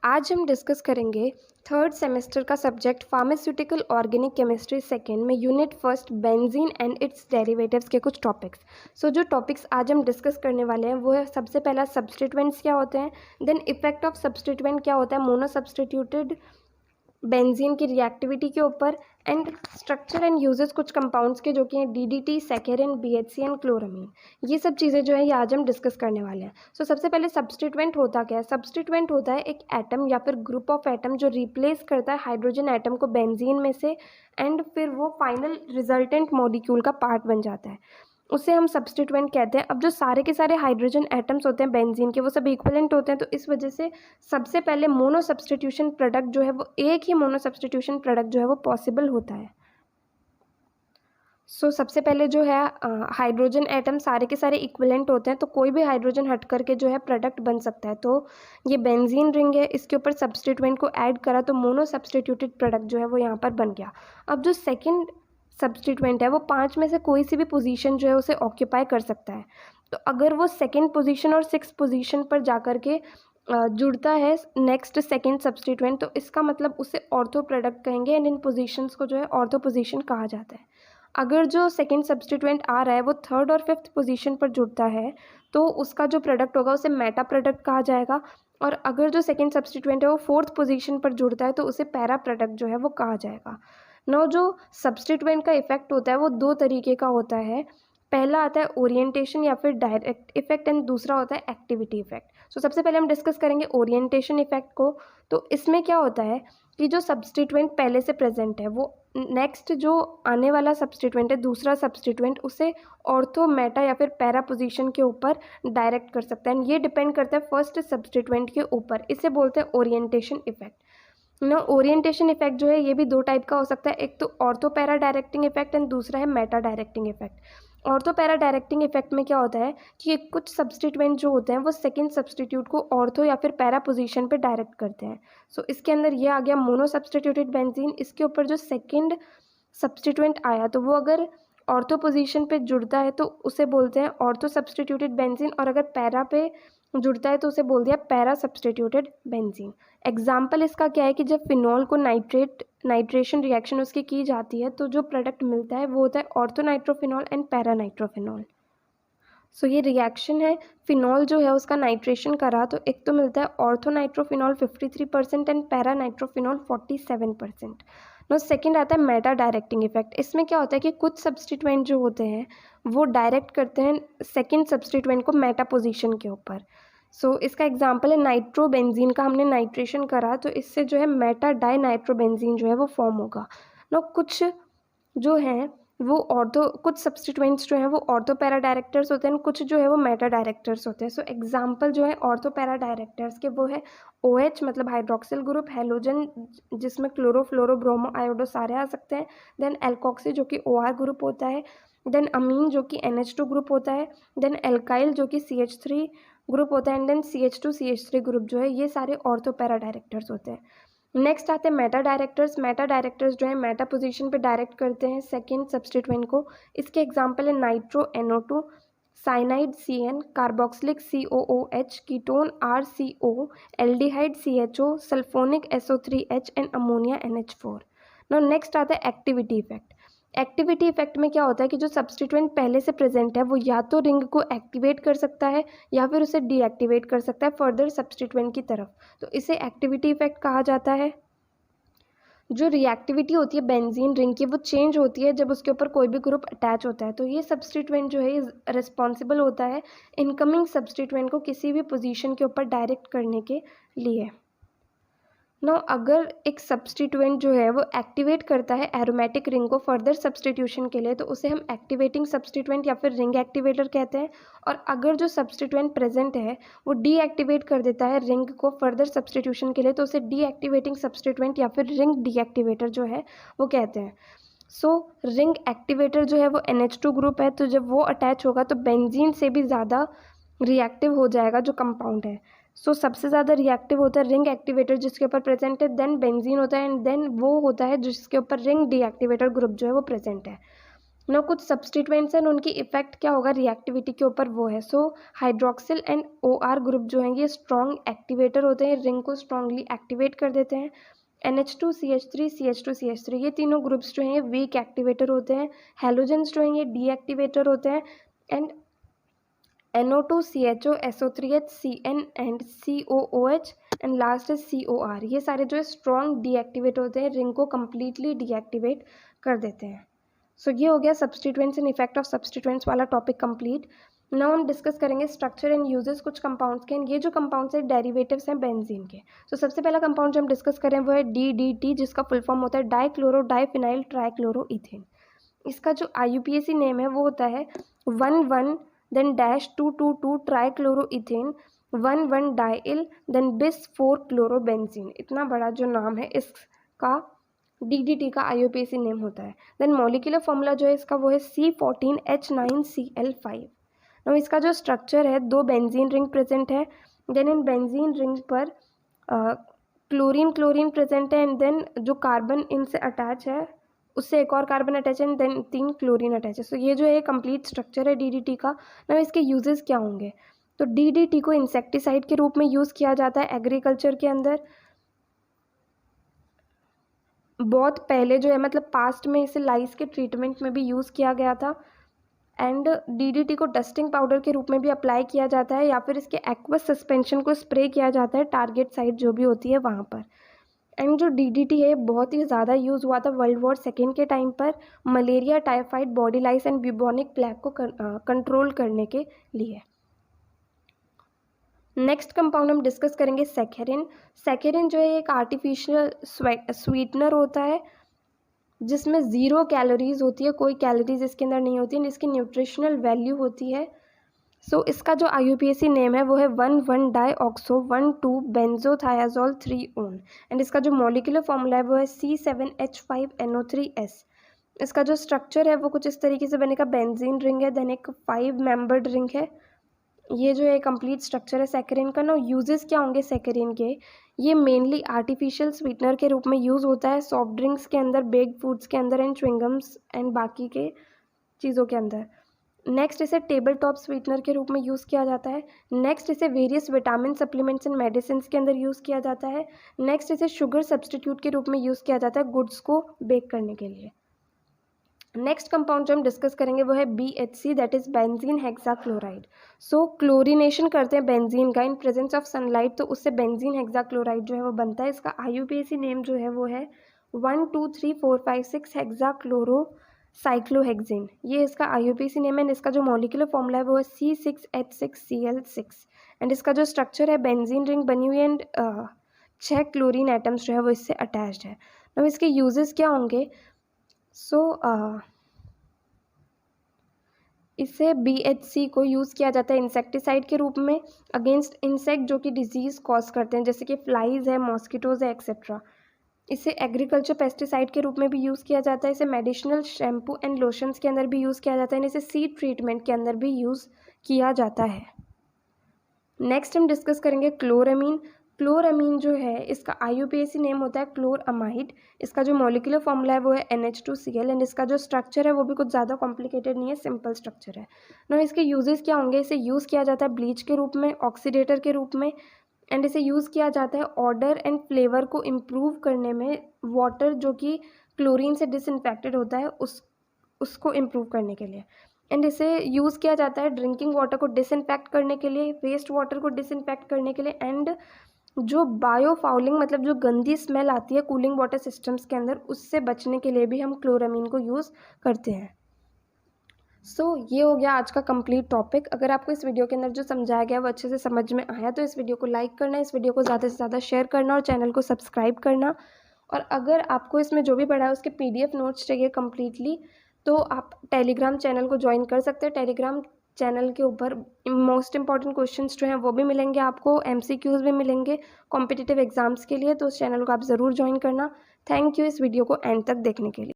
आज हम डिस्कस करेंगे थर्ड सेमेस्टर का subject pharmaceutical organic chemistry second में unit first benzene and its derivatives के कुछ टॉपिक्स। जो टॉपिक्स आज हम डिस्कस करने वाले हैं वो है सबसे पहला सब्स्टिट्यूएंट्स क्या होते हैं, देन इफेक्ट ऑफ सब्स्टिट्यूएंट क्या होता है मोनो सब्स्टिट्यूटेड बेंजीन की रिएक्टिविटी के ऊपर, एंड स्ट्रक्चर एंड यूजेस कुछ कंपाउंड्स के जो कि हैं डीडीटी, सैकेरिन, बीएचसी एंड क्लोरामीन। ये सब चीज़ें जो है ये आज हम डिस्कस करने वाले हैं। सबसे पहले सब्स्टिट्यूएंट होता क्या है? सब्स्टिट्यूएंट होता है एक एटम या फिर ग्रुप ऑफ एटम जो रिप्लेस करता है हाइड्रोजन एटम को बेंजीन में से, एंड फिर वो फाइनल रिजल्टेंट मॉलिक्यूल का पार्ट बन जाता है, उसे हम सब्स्टिट्यूएंट कहते हैं। अब जो सारे के सारे हाइड्रोजन एटम्स होते हैं बेंजीन के वो सब इक्विवेलेंट होते हैं, तो इस वजह से सबसे पहले मोनो सब्स्टिट्यूशन प्रोडक्ट जो है वो एक ही मोनो सब्स्टिट्यूशन प्रोडक्ट जो है वो पॉसिबल होता है। सबसे पहले जो है हाइड्रोजन एटम सारे के सारे इक्विवेलेंट होते हैं, तो कोई भी हाइड्रोजन हट करके जो है प्रोडक्ट बन सकता है। तो ये बेंजीन रिंग है, इसके ऊपर सब्स्टिट्यूएंट को ऐड करा तो मोनो सब्स्टिट्यूटेड प्रोडक्ट जो है वो यहाँ पर बन गया। अब जो सेकेंड सब्स्टिट्यूएंट है वो 5 में से कोई सी भी पोजीशन जो है उसे ऑक्यूपाई कर सकता है। तो अगर वो सेकेंड पोजीशन और 6th पोजीशन पर जाकर के जुड़ता है नेक्स्ट सेकेंड सब्स्टिट्यूएंट, तो इसका मतलब उसे ऑर्थो प्रोडक्ट कहेंगे, एंड इन पोजीशंस को जो है ऑर्थो पोजीशन कहा जाता है। अगर जो सेकेंड सब्स्टिट्यूएंट आ रहा है वो 3rd और 5th पोजीशन पर जुड़ता है तो उसका जो प्रोडक्ट होगा उसे मेटा प्रोडक्ट कहा जाएगा, और अगर जो सेकेंड सब्स्टिट्यूएंट है वो 4th पोजीशन पर जुड़ता है तो उसे पैरा प्रोडक्ट जो है वो कहा जाएगा। जो सब्स्टिट्यूएंट का इफेक्ट होता है वो 2 तरीके का होता है। पहला आता है ओरिएंटेशन या फिर डायरेक्ट इफेक्ट, एंड दूसरा होता है एक्टिविटी इफेक्ट। सबसे पहले हम डिस्कस करेंगे ओरिएंटेशन इफेक्ट को। तो इसमें क्या होता है कि जो सब्स्टिट्यूएंट पहले से प्रेजेंट है वो नेक्स्ट जो आने वाला सब्स्टिट्यूएंट है दूसरा सब्स्टिट्यूएंट उसे ऑर्थो, मेटा या फिर पैरा पोजीशन के ऊपर डायरेक्ट कर सकता है, एंड ये डिपेंड करता है फर्स्ट सब्स्टिट्यूएंट के ऊपर। इसे बोलते हैं ओरिएंटेशन इफेक्ट। ओरिएंटेशन इफेक्ट जो है ये भी 2 टाइप का हो सकता है, एक तो ortho para directing effect and दूसरा है Meta directing effect. Ortho para directing effect में क्या होता है कि कुछ सब्स्टिट्यूएंट जो होते हैं वो सेकेंड सब्स्टिट्यूट को ऑर्थो या फिर पैरा पोजीशन पे डायरेक्ट करते हैं। इसके अंदर ये आ गया मोनो सब्स्टिट्यूटेड बेंजीन, इसके ऊपर जो सेकेंड सब्स्टिट्यूएंट आया तो वो अगर ऑर्थो पोजीशन पे जुड़ता है तो उसे बोलते हैं ऑर्थो सब्स्टिट्यूटेड बेंजीन, और अगर पैरा पे जुड़ता है तो उसे बोल दिया पैरा सब्स्टिट्यूटेड बेंजीन। एग्जाम्पल इसका क्या है कि जब फिनॉल को नाइट्रेशन रिएक्शन उसकी की जाती है तो जो प्रोडक्ट मिलता है वो होता है ऑर्थोनाइट्रोफिनॉल एंड पैरानाइट्रोफिनॉल। ये रिएक्शन है, फिनॉल जो है उसका नाइट्रेशन करा तो एक तो मिलता है ऑर्थोनाइट्रोफिनॉल 53% एंड पैरानाइट्रोफिनॉल 47%। सेकेंड आता है मेटा डायरेक्टिंग इफेक्ट। इसमें क्या होता है कि कुछ सब्स्टिट्यूएंट जो होते हैं वो डायरेक्ट करते हैं सेकेंड सब्स्टिट्यूएंट को मेटा पोजीशन के ऊपर। इसका एग्जांपल है नाइट्रोबेंजीन का, हमने नाइट्रेशन करा तो इससे जो है मेटा डाई नाइट्रोबेंजीन जो है वो फॉर्म होगा। कुछ जो हैं वो कुछ सब्स्टिट्यूएंट्स जो हैं वो ऑर्थो पैरा डायरेक्टर्स होते हैं, कुछ जो है वो मेटा डायरेक्टर्स होते हैं। एग्जांपल जो है ऑर्थो पैरा डायरेक्टर्स के वो है OH मतलब हाइड्रोक्सिल ग्रुप, हेलोजन जिसमें क्लोरो, फ्लोरो, ब्रोमो, आयोडो सारे आ सकते हैं, देन एल्कोक्सी जो कि OR ग्रुप होता है, देन अमीन जो कि NH2 ग्रुप होता है, देन एल्काइल जो कि CH3 ग्रुप होता है, and then CH2 CH3 group जो है ये सारे ऑर्थो पैरा डायरेक्टर्स होते हैं। नेक्स्ट आते हैं मेटा डायरेक्टर्स। मेटा डायरेक्टर्स जो है मेटा पोजीशन पे डायरेक्ट करते हैं सेकेंड सब्स्टिट्यूएंट को। इसके एग्जांपल है nitro NO2, cyanide CN, carboxylic COOH, ketone RCO, aldehyde CHO, sulphonic SO3H and ammonia NH4। Next आता है एक्टिविटी इफेक्ट। एक्टिविटी इफेक्ट में क्या होता है कि जो सब्स्टिट्यूएंट पहले से प्रेजेंट है वो या तो रिंग को एक्टिवेट कर सकता है या फिर उसे डीएक्टिवेट कर सकता है फर्दर सब्स्टिट्यूएंट की तरफ, तो इसे एक्टिविटी इफेक्ट कहा जाता है। जो रिएक्टिविटी होती है बेंजीन रिंग की वो चेंज होती है जब उसके ऊपर कोई भी ग्रुप अटैच होता है, तो ये सब्स्टिट्यूएंट जो है रिस्पॉन्सिबल होता है इनकमिंग सब्स्टिट्यूएंट को किसी भी पोजीशन के ऊपर डायरेक्ट करने के लिए। अगर एक सब्स्टिट्यूएंट जो है वो एक्टिवेट करता है एरोमेटिक रिंग को फर्दर सब्स्टिट्यूशन के लिए तो उसे हम एक्टिवेटिंग सब्स्टिट्यूएंट या फिर रिंग एक्टिवेटर कहते हैं, और अगर जो सब्स्टिट्यूएंट प्रेजेंट है वो डीएक्टिवेट कर देता है रिंग को फर्दर सब्स्टिट्यूशन के लिए तो उसे डीएक्टिवेटिंग सब्स्टिट्यूएंट या फिर रिंग डीएक्टिवेटर जो है वो कहते हैं। रिंग एक्टिवेटर जो है वो NH2 ग्रुप है, तो जब वो अटैच होगा तो बेंजीन से भी ज़्यादा रिएक्टिव हो जाएगा जो कंपाउंड है। सबसे ज़्यादा रिएक्टिव होता है रिंग एक्टिवेटर जिसके ऊपर प्रेजेंट है, देन बेंजीन होता है, एंड देन वो होता है जिसके ऊपर रिंग डीएक्टिवेटर ग्रुप जो है वो प्रेजेंट है। ना कुछ सब्सटीट्यूएंट्स हैं, उनकी इफेक्ट क्या होगा रिएक्टिविटी के ऊपर, वो है। सो हाइड्रोक्सिल एंड OR ग्रुप जो हैं ये स्ट्रॉन्ग एक्टिवेटर होते हैं, रिंग को स्ट्रांगली एक्टिवेट कर देते हैं। NH2CH3 CH2CH3 ये तीनों ग्रुप्स जो हैं वीक एक्टिवेटर होते हैं। हेलोजेंस जो हैं ये डीएक्टिवेटर होते हैं। And NO2 CHO SO3H CN and COOH and last है COR, ये सारे जो है स्ट्रॉन्ग डीएक्टिवेट होते हैं, रिंग को कम्प्लीटली डीएक्टिवेट कर देते हैं। सो ये हो गया substituents and effect of substituents वाला टॉपिक कंप्लीट। नाउ हम डिस्कस करेंगे स्ट्रक्चर एंड यूजेस कुछ कंपाउंड्स के। ये जो कंपाउंड्स हैं डेरिवेटिव्स हैं बेंजीन के। तो सबसे पहला कंपाउंड जो हम डिस्कस करें वो है DDT, जिसका फुल फॉर्म होता है डाइक्लोरो डाइफिनाइल ट्राइक्लोरोइथेन। इसका जो IUPAC नेम है वो होता है 1,1 देन डैश 2,2,2 ट्राइक्लोरोइथेन 1,1 डाइल देन बिस 4 क्लोरोबेंजीन। इतना बड़ा जो नाम है इसका DDT का IUPAC नेम होता है। देन मॉलिक्यूलर फॉर्मूला जो है इसका वो है C14H9Cl5। now इसका जो स्ट्रक्चर है, 2 बेंजीन रिंग प्रेजेंट है। देन इन बेंजीन रिंग पर क्लोरीन प्रेजेंट है एंड देन जो कार्बन इनसे अटैच है उससे एक और कार्बन अटैच है एंड देन 3 क्लोरीन अटैच है। सो ये जो है कंप्लीट स्ट्रक्चर है DDT का। now इसके यूजेस क्या होंगे, तो DDT को इंसेक्टिसाइड के रूप में यूज़ किया जाता है एग्रीकल्चर के अंदर। बहुत पहले जो है मतलब पास्ट में इसे लाइस के ट्रीटमेंट में भी यूज़ किया गया था। एंड DDT को डस्टिंग पाउडर के रूप में भी अप्लाई किया जाता है या फिर इसके एक्वस सस्पेंशन को स्प्रे किया जाता है टारगेट साइट जो भी होती है वहाँ पर। एंड जो DDT है बहुत ही ज़्यादा यूज़ हुआ था वर्ल्ड वॉर सेकेंड के टाइम पर malaria, typhoid, body lice and bubonic plague को कंट्रोल करने के लिए। नेक्स्ट कंपाउंड हम डिस्कस करेंगे सैकेरिन। सैकेरिन जो है एक आर्टिफिशियल स्वीटनर होता है जिसमें 0 कैलोरीज होती है, कोई कैलोरीज इसके अंदर नहीं होती है, इसकी न्यूट्रिशनल वैल्यू होती है। सो इसका जो IUPAC नेम है वो है 1,1 डाईऑक्सो 1,2 बेंजोथायाजोल 3-ओन एंड इसका जो मॉलिक्यूलर फॉर्मूला है वो है C7H5NO3S। इसका जो स्ट्रक्चर है वो कुछ इस तरीके से बनेगा, बेंजीन रिंग है, देन एक 5 मेंबर्ड रिंग है। ये जो है कंप्लीट स्ट्रक्चर है सैकरिन का। ना यूजेस क्या होंगे सैकरिन के, ये मेनली आर्टिफिशियल स्वीटनर के रूप में यूज़ होता है सॉफ्ट ड्रिंक्स के अंदर, बेक्ड फूड्स के अंदर एंड च्युइंगम्स एंड बाकी के चीज़ों के अंदर। नेक्स्ट इसे टेबल टॉप स्वीटनर के रूप में यूज़ किया जाता है। नेक्स्ट इसे various vitamin supplements and medicine के अंदर यूज़ किया जाता है। नेक्स्ट इसे शुगर सब्सटीट्यूट के रूप में यूज़ किया जाता है गुड्स को बेक करने के लिए। नेक्स्ट कंपाउंड जो हम डिस्कस करेंगे वो है BHC, that is benzene hexachloride. So chlorination करते हैं बेंजीन का इन प्रेजेंस ऑफ सनलाइट, तो उससे बेंजीन हेक्साक्लोराइड जो है वो बनता है। इसका IUPAC नेम जो है वो है 1,2,3,4,5,6 हेक्साक्लोरो साइक्लोहेक्सेन। ये इसका IUPAC नेम है। इसका जो मॉलिक्यूलर फॉर्मूला है वो है C6H6Cl6 एंड इसका जो स्ट्रक्चर है बेंजीन रिंग बनी हुई एंड 6 क्लोरीन एटम्स जो है वो इससे अटैच्ड है। अब इसके यूजेस क्या होंगे, इसे BHC को यूज़ किया जाता है इंसेक्टिसाइड के रूप में अगेंस्ट इंसेक्ट जो कि डिजीज़ कॉज करते हैं, जैसे कि फ्लाइज है, मॉस्किटोज है, एक्सेट्रा। इसे एग्रीकल्चर पेस्टिसाइड के रूप में भी यूज़ किया जाता है। इसे मेडिसिनल शैम्पू एंड लोशंस के अंदर भी यूज़ किया जाता है। इसे सीड ट्रीटमेंट के अंदर भी यूज़ किया जाता है। नेक्स्ट हम डिस्कस करेंगे क्लोरामीन। क्लोरामीन जो है इसका IUPAC नेम होता है क्लोरअमाइड। इसका जो मॉलिक्यूलर फॉर्मूला है वो है NH2Cl एंड इसका जो स्ट्रक्चर है वो भी कुछ ज़्यादा कॉम्प्लिकेटेड नहीं है, सिंपल स्ट्रक्चर है। ना इसके यूजेस क्या होंगे, इसे यूज़ किया जाता है ब्लीच के रूप में, ऑक्सीडेटर के रूप में एंड इसे यूज़ किया जाता है ऑर्डर एंड फ्लेवर को इम्प्रूव करने में। वाटर जो कि क्लोरीन से डिसइंफेक्टेड होता है उसको इम्प्रूव करने के लिए। एंड इसे यूज़ किया जाता है ड्रिंकिंग वाटर को डिसइंफेक्ट करने के लिए, वेस्ट वाटर को डिसइंफेक्ट करने के लिए एंड जो बायोफाउलिंग मतलब जो गंदी स्मेल आती है कूलिंग वाटर सिस्टम्स के अंदर उससे बचने के लिए भी हम क्लोरामीन को यूज़ करते हैं। ये हो गया आज का कंप्लीट टॉपिक। अगर आपको इस वीडियो के अंदर जो समझाया गया वो अच्छे से समझ में आया तो इस वीडियो को लाइक करना, इस वीडियो को ज़्यादा से ज़्यादा शेयर करना और चैनल को सब्सक्राइब करना। और अगर आपको इसमें जो भी पढ़ा है उसके PDF नोट्स चाहिए कम्प्लीटली तो आप टेलीग्राम चैनल को ज्वाइन कर सकते हैं। टेलीग्राम चैनल के ऊपर मोस्ट इंपॉर्टेंट क्वेश्चंस जो हैं वो भी मिलेंगे, आपको MCQs भी मिलेंगे कॉम्पिटिटिव एग्जाम्स के लिए, तो उस चैनल को आप ज़रूर ज्वाइन करना। थैंक यू इस वीडियो को एंड तक देखने के लिए।